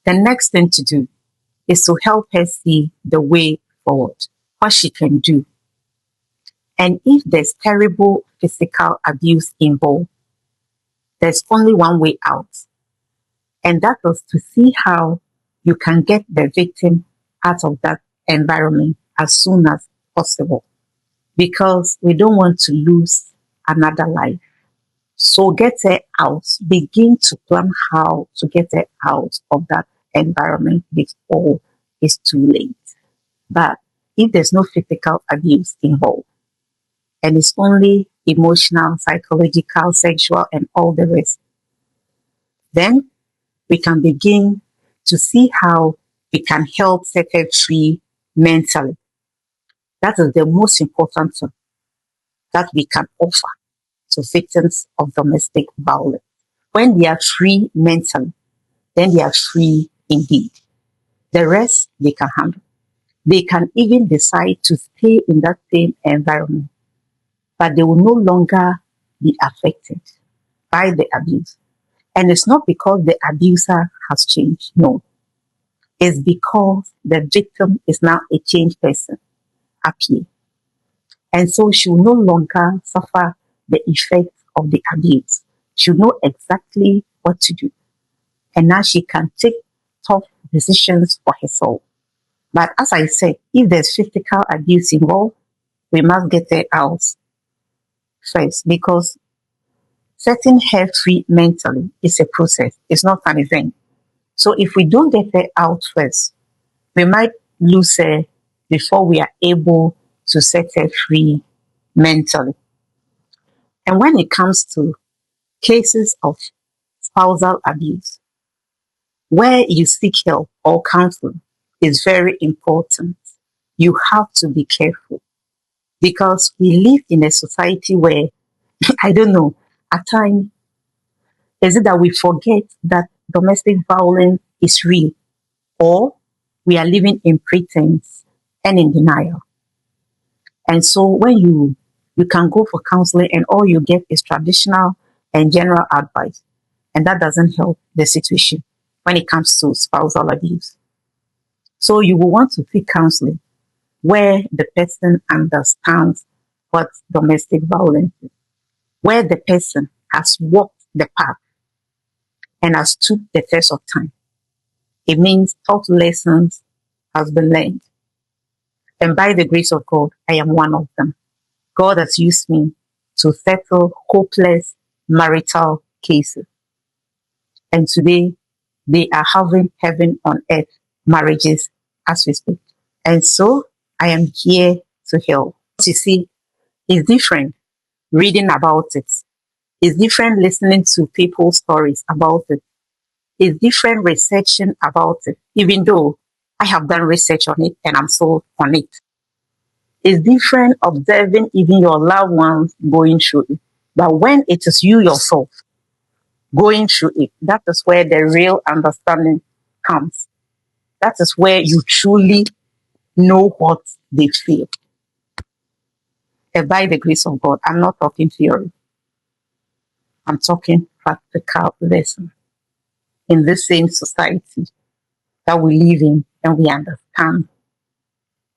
The next thing to do is to help her see the way forward, what she can do. And if there's terrible physical abuse involved, there's only one way out. And that was to see how you can get the victim out of that environment as soon as possible. Because we don't want to lose another life. So get her out. Begin to plan how to get her out of that environment before it's too late. But if there's no physical abuse involved, and it's only emotional, psychological, sexual, and all the rest, then we can begin to see how we can help set her free mentally. That is the most important thing that we can offer to victims of domestic violence. When they are free mentally, then they are free indeed. The rest they can handle. They can even decide to stay in that same environment, but they will no longer be affected by the abuse. And it's not because the abuser has changed. No. It's because the victim is now a changed person up here. And so she will no longer suffer the effects of the abuse. She will know exactly what to do. And now she can take tough decisions for herself. But as I said, if there's physical abuse involved, we must get her out first, because setting her free mentally is a process. It's not an event. So if we don't get her out first, we might lose her before we are able to set her free mentally. And when it comes to cases of spousal abuse, where you seek help or counseling is very important. You have to be careful, because we live in a society where, I don't know, at times, is it that we forget that domestic violence is real, or we are living in pretense and in denial? And so when you can go for counseling and all you get is traditional and general advice, and that doesn't help the situation when it comes to spousal abuse. So you will want to seek counseling where the person understands what domestic violence is, where the person has walked the path and has stood the test of time. It means tough lessons has been learned. And by the grace of God, I am one of them. God has used me to settle hopeless marital cases. And today, they are having heaven on earth marriages as we speak. And so, I am here to help. You see, it's different reading about it. It's different listening to people's stories about it. It's different researching about it, even though I have done research on it and I'm still on it. It's different observing even your loved ones going through it. But when it is you yourself going through it, that is where the real understanding comes. That is where you truly know what they feel. And by the grace of God, I'm not talking theory. I'm talking practical lesson in this same society that we live in, and we understand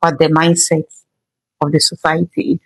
what the mindset of the society is.